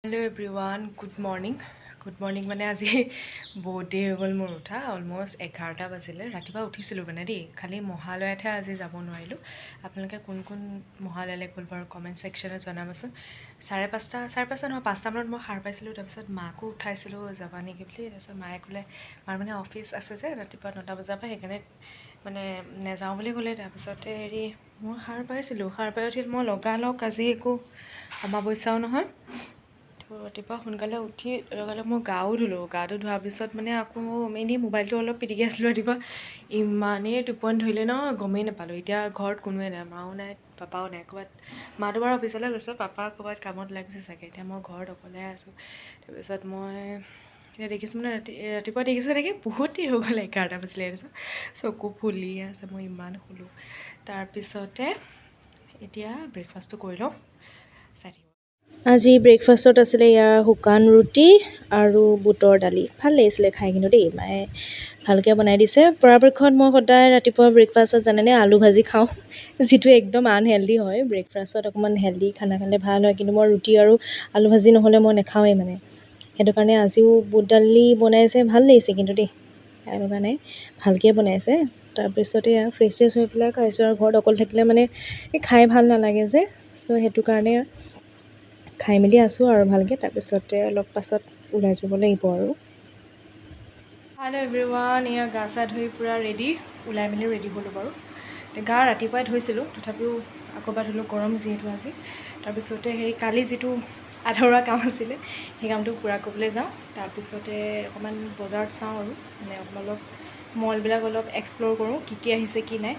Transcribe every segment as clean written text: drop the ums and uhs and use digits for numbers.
Hello' everyone, good morning মানে আজি বহুত দেৰি হৈ গ'ল মোৰ উঠা। অলম'ষ্ট 11টা বাজিলে। ৰাতিপুৱা উঠিছিলোঁ মানে দেই, খালি মহালয়াতহে আজি যাব নোৱাৰিলোঁ। আপোনালোকে কোন কোন মহালয়ালৈ গ'ল বাৰু কমেণ্ট ছেকশ্যনত জনাবচোন। চাৰে পাঁচটা নহয়, 5টা মানত মই সাৰ পাইছিলোঁ। তাৰপিছত মাকো উঠাইছিলোঁ যাবা নেকি বুলি। তাৰপিছত মায়ে ক'লে মাৰ মানে অফিচ আছে যে ৰাতিপুৱা 9টা বজাৰ পৰা, সেইকাৰণে মানে নেযাওঁ বুলি ক'লে। তাৰপিছতে মই সাৰ পাই উঠি মই লগালগ আজি একো অমাৱস্যাও নহয়, ৰাতিপুৱা সোনকালে উঠি লগালগ মই গাটো ধোৱাৰ পিছত মানে আকৌ এনেই মোবাইলটো অলপ পিটিকি আছিলোঁ ৰাতিপুৱা। ইমানেই টোপনি ধৰিলে ন, গমেই নাপালোঁ। এতিয়া ঘৰত কোনোৱে নাই, মাও নাই পাপাও নাই। মাটো বাৰু অফিচলৈ গৈছে, পাপা ক'ৰবাত কামত লাগিছে চাগে। এতিয়া মই ঘৰত অকলে আছোঁ। তাৰপিছত মই এতিয়া দেখিছোঁ মানে ৰাতিপুৱা দেখিছোঁ এনেকৈ বহুত দেৰি হৈ গ'ল, 11টা বাজিলে। তাৰপিছত চকু ফুলিয়ে আছে, মই ইমান শুলোঁ। তাৰপিছতে এতিয়া ব্ৰেকফাষ্টটো কৰি লওঁ, চাই থাকিব। আজি ব্ৰেকফাষ্টত আছিলে ইয়াৰ শুকান ৰুটি আৰু বুটৰ দালি। ভাল লাগিছিলে খাই কিন্তু দেই, মায়ে ভালকৈ বনাই দিছে। পৰাপক্ষত মই সদায় ৰাতিপুৱা ব্ৰেকফাষ্টত জানেনে আলু ভাজি খাওঁ, যিটো একদম আনহেল্ডি হয়। ব্ৰেকফাষ্টত অকণমান হেল্ডি খানা খালে ভাল হয়, কিন্তু মই ৰুটি আৰু আলু ভাজি নহ'লে মই নাখাওঁৱেই মানে। সেইটো কাৰণে আজিও বুট দালি বনাইছে, ভাল লাগিছে কিন্তু দেই, খাই লগা নাই, ভালকৈ বনাইছে। তাৰপিছতে ফ্ৰেছ হৈ পেলাই খাইছোঁ। আৰু ঘৰত অকল থাকিলে মানে খাই ভাল নালাগে যে, চ' সেইটো কাৰণে খাই মেলি আছোঁ আৰু ভালকৈ। তাৰপিছতে অলপ পাছত ওলাই যাব লাগিব আৰু। হেল্ল' এভৰিৱান, এয়া গা চা ধুই পূৰা ৰেডি, ওলাই মেলি ৰেডি হ'লোঁ বাৰু। গা ৰাতিপুৱাই ধুইছিলোঁ, তথাপিও আকৌ এবাৰ ধুলোঁ, গৰম যিহেতু আজি। তাৰপিছতে কালি যিটো আধৰুৱা কাম আছিলে, সেই কামটো পূৰা কৰিবলৈ যাওঁ। তাৰপিছতে অকণমান বজাৰত চাওঁ আৰু মানে অলপ মলবিলাক অলপ এক্সপ্ল'ৰ কৰোঁ, কি আহিছে কি নাই।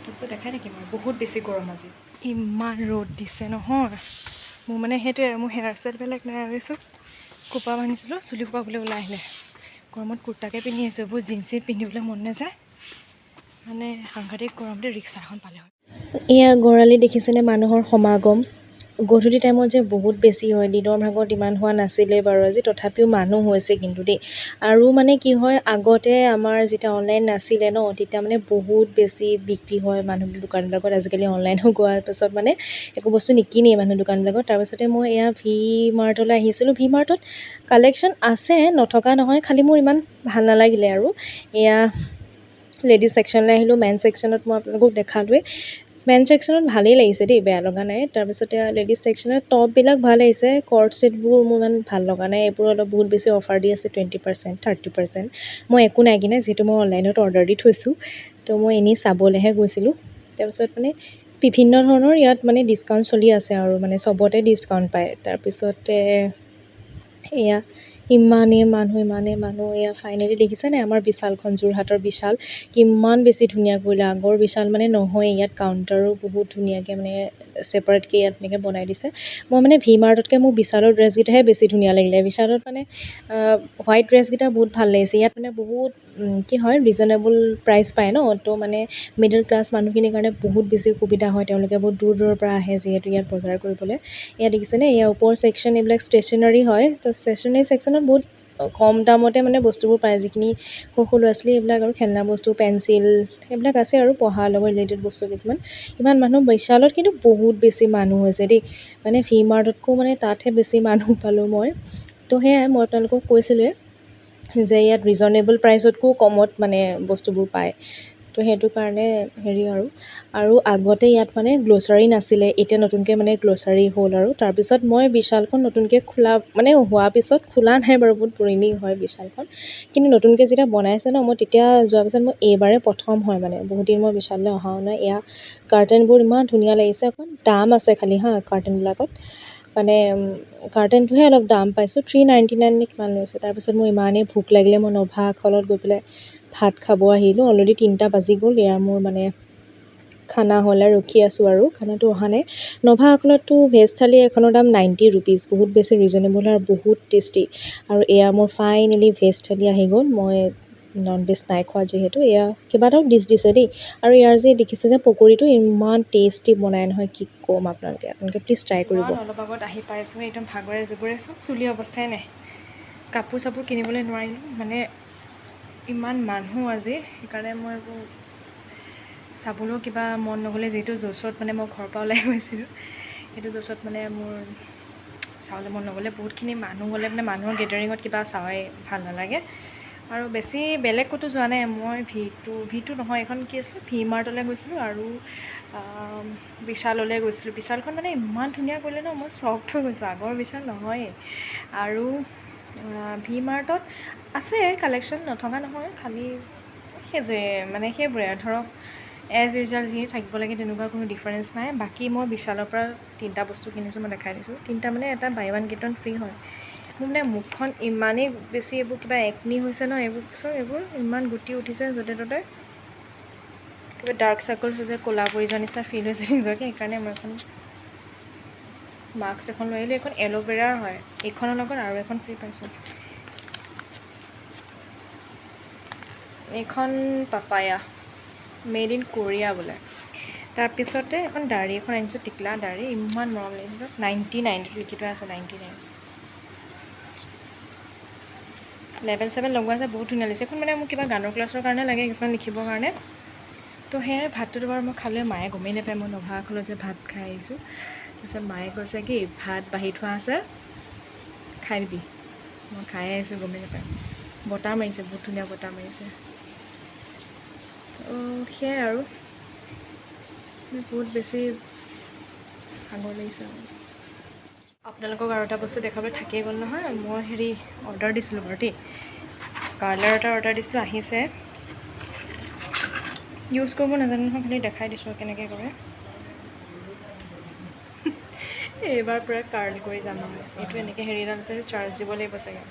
তাৰপিছত দেখাই থাকিম আৰু। বহুত বেছি গৰম আজি, ইমান ৰ'দ দিছে নহয়। মোৰ মানে সেইটোৱে আৰু, মোৰ হেয়াৰ ষ্টাইল বেলেগ নাই আৰু। চব খোপা বান্ধিছিলোঁ, চুলি খোপা বোলে ওলাই আহিলে। গৰমত কুৰ্তাকে পিন্ধি আছোঁ, এইবোৰ জিন্স পিন্ধিবলৈ মন নাযায়, মানে সাংঘাতিক গৰম দেই। ৰিক্সা এখন পালে হয়। এয়া গড়ালি দেখিছেনে মানুহৰ সমাগম। গধূলি টাইমত যে বহুত বেছি হয়, দিনৰ ভাগত ইমান হোৱা নাছিলে বাৰু আজি, তথাপিও মানুহ হৈছে কিন্তু দেই। আৰু মানে কি হয়, আগতে আমাৰ যেতিয়া অনলাইন নাছিলে ন, তেতিয়া মানে বহুত বেছি বিক্ৰী হয় মানুহ দোকানবিলাকত। আজিকালি অনলাইন হোৱাৰ পাছত মানে একো বস্তু নিকিনেই মানুহ দোকানবিলাকত। তাৰপিছতে মই এয়া ভি মাৰ্টলৈ আহিছিলোঁ। ভি মাৰ্টত কালেকশ্যন আছে, নথকা নহয়, খালি মোৰ ইমান ভাল নালাগিলে আৰু। এয়া লেডিজ ছেকশ্যনলৈ আহিলোঁ। মেন ছেকশ্যনত মই আপোনালোকক দেখালোৱে। মেন ছেকশ্যনত ভালেই লাগিছে দেই, বেয়া লগা নাই। তাৰপিছতে লেডিজ ছেকশ্যনত টপবিলাক ভাল আহিছে, কৰ্ড ছেটবোৰ মোৰ ইমান ভাল লগা নাই। এইবোৰ অলপ বহুত বেছি অফাৰ দি আছে, 20%, 30%। মই একো নাই কিনা, যিহেতু মই অনলাইনত অৰ্ডাৰ দি থৈছোঁ, তো মই এনেই চাবলৈহে গৈছিলোঁ। তাৰপিছত মানে বিভিন্ন ধৰণৰ ইয়াত মানে ডিছকাউণ্ট চলি আছে আৰু, মানে চবতে ডিছকাউণ্ট পায়। তাৰপিছতে এয়া ইমানেই মানুহ। এয়া ফাইনেলি দেখিছেনে আমাৰ বিশালখন, যোৰহাটৰ বিশাল কিমান বেছি ধুনীয়া কৰিলে। আগৰ বিশাল মানে নহয়, ইয়াত কাউণ্টাৰো বহুত ধুনীয়াকৈ মানে ছেপাৰেটকৈ ইয়াত এনেকৈ বনাই দিছে। মই মানে ভি মাৰ্টতকৈ মোৰ বিশালৰ ড্ৰেছকেইটাহে বেছি ধুনীয়া লাগিলে। বিশালত মানে হোৱাইট ড্ৰেছকেইটা বহুত ভাল লাগিছে। ইয়াত মানে বহুত কি হয়, ৰিজনেবল প্ৰাইচ পায় ন, তো মানে মিডল ক্লাছ মানুহখিনিৰ কাৰণে বহুত বেছি সুবিধা হয়। তেওঁলোকে বহুত দূৰৰ পৰা আহে যিহেতু ইয়াত বজাৰ কৰিবলৈ। ইয়াত দেখিছেনে, ইয়াৰ ওপৰ ছেকশ্যন এইবিলাক ষ্টেশ্যনাৰী হয়, তো ষ্টেশ্যনাৰী ছেকশ্যনত বহুত কম দামতে মানে বস্তুবোৰ পায়, যিখিনি সৰু ল'ৰা ছোৱালী এইবিলাক আৰু খেলনা বস্তু, পেঞ্চিল, সেইবিলাক আছে আৰু পঢ়াৰ লগত ৰিলেটেড বস্তু কিছুমান। ইমান মানুহ বিশালত কিন্তু বহুত বেছি মানুহ হৈছে দেই, মানে ভি মাৰ্টতকৈও মানে তাতহে বেছি মানুহ পালোঁ মই। তো সেয়াই মই আপোনালোকক কৈছিলোঁৱে যে ইয়াত ৰিজনেবল প্ৰাইচতকৈও কমত মানে বস্তুবোৰ পায়। তো সেইটো কাৰণে আৰু আগতে ইয়াত মানে গ্ল'চাৰী নাছিলে, এতিয়া নতুনকৈ মানে গ্ল'চাৰী হ'ল আৰু। তাৰপিছত মই বিশালখন নতুনকৈ খোলা মানে হোৱাৰ পিছত, খোলা নাই বাৰু, বহুত পুৰণি হয় বিশালখন, কিন্তু নতুনকৈ যেতিয়া বনাইছে ন, মই তেতিয়া যোৱাৰ পিছত মই এইবাৰে প্ৰথম হয় মানে, বহুত দিন মই বিশাললৈ অহাও নাই। এয়া কাৰ্টেনবোৰ ইমান ধুনীয়া লাগিছে, অকণ দাম আছে খালি কাৰ্টেনবিলাকত, মানে কাৰ্টেনটোহে অলপ দাম পাইছোঁ, 399 নে কিমান লৈছে। তাৰপিছত মোৰ ইমানেই ভোক লাগিলে, মই নভা আখলত গৈ পেলাই ভাত খাব আহিলোঁ। অলৰেডি 3টা বাজি গ'ল। এয়া মোৰ মানে খানা হ'লে ৰখি আছোঁ আৰু, খানাটো অহা নাই। নভা আখলতটো ভেজ থালি এখনৰ দাম 90 ৰুপিজ, বহুত বেছি ৰিজনেবল আৰু বহুত টেষ্টি। আৰু এয়া মোৰ ফাইনেলি ভেজ থালি আহি গ'ল। মই নন ভেজ নাই খোৱা যিহেতু। এয়া কেইবাটাও ডিছ দিছে দেই। আৰু ইয়াৰ যে দেখিছে যে পকৰীটো ইমান টেষ্টি বনাই নহয়, কি ক'ম আপোনালোকে প্লিজ ট্ৰাই কৰিব। অলপ আগত আহি পাইছোঁ, একদম ভাগৰে জুগৰে চব, চুলি অৱস্থাই নাই, কাপোৰ চাপোৰ কিনিবলৈ নোৱাৰিলোঁ, মানে ইমান মানুহ আজি। সেইকাৰণে মই এইবোৰ চাবলৈও কিবা মন নগ'লে, যিহেতু জ'চত মানে মই ঘৰৰ পৰা ওলাই গৈছিলোঁ, সেইটো জ'চত মানে মোৰ চাবলৈ মন নগ'লে বহুতখিনি মানুহ গ'লে মানে মানুহৰ গেডাৰিঙত কিবা চাই ভাল নালাগে আৰু বেছি বেলেগ ক'তো যোৱা নাই মই ভি টু নহয় এখন কি আছিলে ভি মাৰ্টলৈ গৈছিলোঁ আৰু বিশাললৈ গৈছিলোঁ বিশালখন মানে ইমান ধুনীয়া কৰিলে ন মই চখ হৈ গৈছোঁ আগৰ বিশাল নহয়েই আৰু ভি মাৰ্টত আছে কালেকশ্যন নথকা নহয় খালি সেইবোৰে ধৰক এজ ইউজুৱেল যি থাকিব লাগে তেনেকুৱা কোনো ডিফাৰেঞ্চ নাই বাকী মই বিশালৰ পৰা 3টা বস্তু কিনিছোঁ মই দেখাই দিছোঁ 3টা মানে এটা buy one get one free হয় মোৰ মানে মুখখন ইমানেই বেছি এইবোৰ কিবা একনি হৈছে ন এইবোৰ ইমান গুটি উঠিছে য'তে ত'তে কিবা ডাৰ্ক চাৰ্কল হৈছে ক'লা পৰি যোৱা নিচিনা ফিল হৈছে নিজকে সেইকাৰণে মই এখন মাস্ক এখন লৈ আহিলোঁ এইখন এল'ভেৰাৰ হয় এইখনৰ লগত আৰু এখন ফ্ৰী পাইছোঁ এইখন পাপায়া মেড ইন কোৰিয়া বোলে তাৰপিছতে এখন দাড়ি এখন আনিছোঁ টিকলা দাড়ি ইমান মৰম লাগিছে 99 লিখি থোৱা আছে 99 লেভেল 7 লগোৱা আছে বহুত ধুনীয়া লাগিছে এখন মানে মোক কিবা গানৰ ক্লাছৰ কাৰণে লাগে কিছুমান লিখিবৰ কাৰণে তো সেয়াই ভাতটোতো বাৰু মই খালে মায়ে গমেই নাপায় মই নভাখলৈ যে ভাত খাই আহিছোঁ তাৰপিছত মায়ে কৈছে কি ভাত বাঢ়ি থোৱা আছে খাই দিবি মই খাই আহিছোঁ গমেই নাপায় বতাহ মাৰিছে বহুত ধুনীয়া বতাহ মাৰিছে সেয়াই আৰু বহুত বেছি ভাগৰ লাগিছে আৰু আপোনালোকক আৰু এটা বস্তু দেখাবলৈ থাকিয়ে গ'ল নহয় মই অৰ্ডাৰ দিছিলোঁ বাৰু দেই কাৰ্লাৰ এটা অৰ্ডাৰ দিছিলোঁ আহিছে ইউজ কৰিব নাজানো নহয় খালি দেখাই দিছোঁ কেনেকৈ কৰে এইবাৰ পূৰা কাৰ্ল কৰি যাম আৰু এইটো এনেকৈ এডাল আছে চাৰ্জ দিব লাগিব চাগে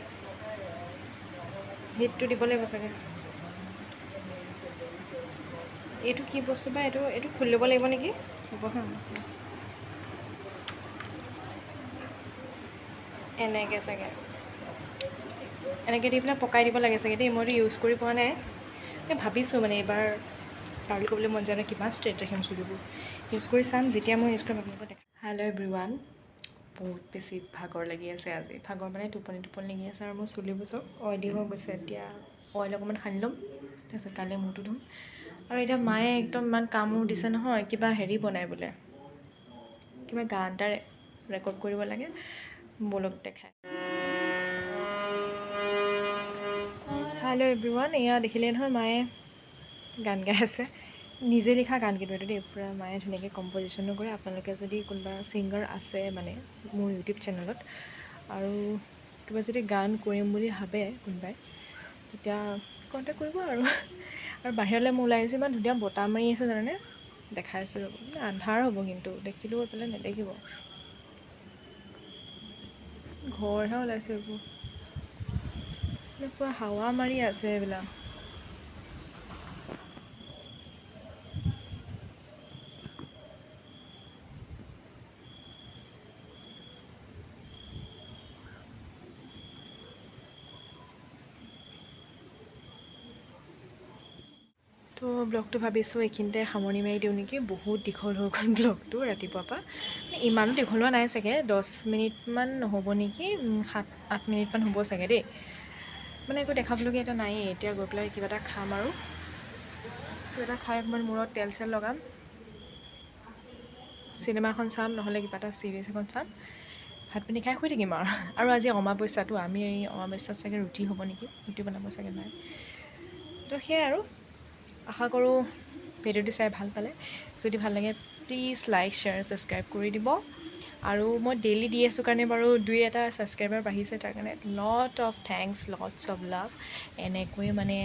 হিটটো দিব লাগিব চাগে এইটো কি বস্তু বা এইটো খুলি ল'ব লাগিব নেকি হ'ব হা এনেকৈ চাগে এনেকৈ দি পেলাই পকাই দিব লাগে চাগে দেই মইতো ইউজ কৰি পোৱা নাই ভাবিছোঁ মানে এইবাৰ কাৰ্ল কৰিবলৈ মন যায় কিমান ষ্ট্ৰেইট ৰাখিম চুলিবোৰ ইউজ কৰি চাম যেতিয়া মই ইউজ কৰিম আপোনালোকক দেখাম হেল্ল' এভৰিৱান বহুত বেছি ভাগৰ লাগি আছে আজি ভাগৰ মানে টোপনি লাগি আছে আৰু মোৰ চুলিবোৰ চব অইলি হৈ গৈছে এতিয়া অইল অকণমান সানি ল'ম তাৰপিছত কাইলৈ মূৰটো ধুম আৰু এতিয়া মায়ে একদম ইমান কামোৰ দিছে নহয় কিবা বনাই বোলে কিবা গান এটা ৰেকৰ্ড কৰিব লাগে বলক দেখায় হেল্ল' এভৰিৱান এয়া দেখিলে নহয় মায়ে গান গাই আছে নিজে লিখা গান কিন্তু এইটো দেই পূৰা মায়ে ধুনীয়াকৈ কম্পজিশ্যনো কৰে আপোনালোকে যদি কোনোবা ছিংগাৰ আছে মানে মোৰ ইউটিউব চেনেলত আৰু কিবা যদি গান কৰিম বুলি ভাবে কোনোবাই তেতিয়া কণ্টেক্ট কৰিব আৰু বাহিৰলৈ মই ওলাই আহিছোঁ ইমান ধুনীয়া বতাহ মাৰি আছে জানানে দেখাইছোঁ ৰ'ব আন্ধাৰ হ'ব কিন্তু দেখিলেও এইফালে নেদেখিব ঘৰহে ওলাইছে এইবোৰ পুৰা হাৱা মাৰি আছে এইবিলাক তো ব্লগটো ভাবিছোঁ এইখিনিতে সামৰণি মাৰি দিওঁ নেকি বহুত দীঘল হৈ গ'ল ব্লগটো ৰাতিপুৱাৰ পৰা ইমানো দীঘল হোৱা নাই চাগে 10 মিনিটমান নহ'ব নেকি 7-8 মিনিটমান হ'ব চাগে দেই মানে একো দেখাবলগীয়া এটা নায়েই এতিয়া গৈ পেলাই কিবা এটা খাম আৰু কিবা এটা খাই অকণমান মূৰত তেল চেল লগাম চিনেমা এখন চাম নহ'লে কিবা এটা চিৰিজ এখন চাম ভাত পানী খাই শুই থাকিম আৰু আজি অমাৱস্যাটো আমি এই অমাৱস্যাত চাগে ৰুটি হ'ব নেকি ৰুটি বনাব চাগে নাই তো সেয়াই আৰু আশা কৰোঁ ভিডিঅ'টো চাই ভাল পালে যদি ভাল লাগে প্লিজ লাইক শ্বেয়াৰ ছাবস্ক্ৰাইব কৰি দিব আৰু মই ডেইলি দি আছোঁ কাৰণে বাৰু 2-এটা ছাবস্ক্ৰাইবাৰ বাঢ়িছে তাৰ কাৰণে lot of thanks lots of love এনেকৈয়ে মানে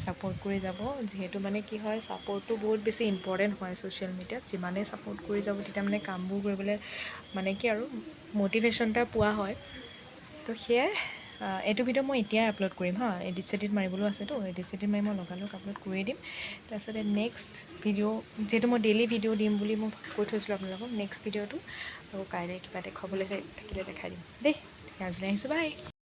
ছাপোৰ্ট কৰি যাব যিহেতু মানে কি হয় ছাপোৰ্টটো বহুত বেছি ইম্পৰ্টেণ্ট হয় ছ'চিয়েল মিডিয়াত যিমানেই ছাপোৰ্ট কৰি যাব তেতিয়া মানে কামবোৰ কৰিবলৈ মানে কি আৰু মটিভেশ্যন এটা পোৱা হয় তো সেয়াই এইটো ভিডিঅ' মই এতিয়াই আপলোড কৰিম হা এডিট চেডিট মাৰিবলৈও আছেতো এডিট চেডিট মাৰি মই লগালগ আপলোড কৰি দিম তাৰপিছতে নেক্সট ভিডিঅ' যিহেতু মই ডেইলি ভিডিঅ' দিম বুলি মই কৈ থৈছিলোঁ আপোনালোকক নেক্সট ভিডিঅ'টো আৰু কাইলৈ কিবা দেখুৱাবলৈ থাকিলে দেখাই দিম দেই আজিলৈ আহিছোঁ বাই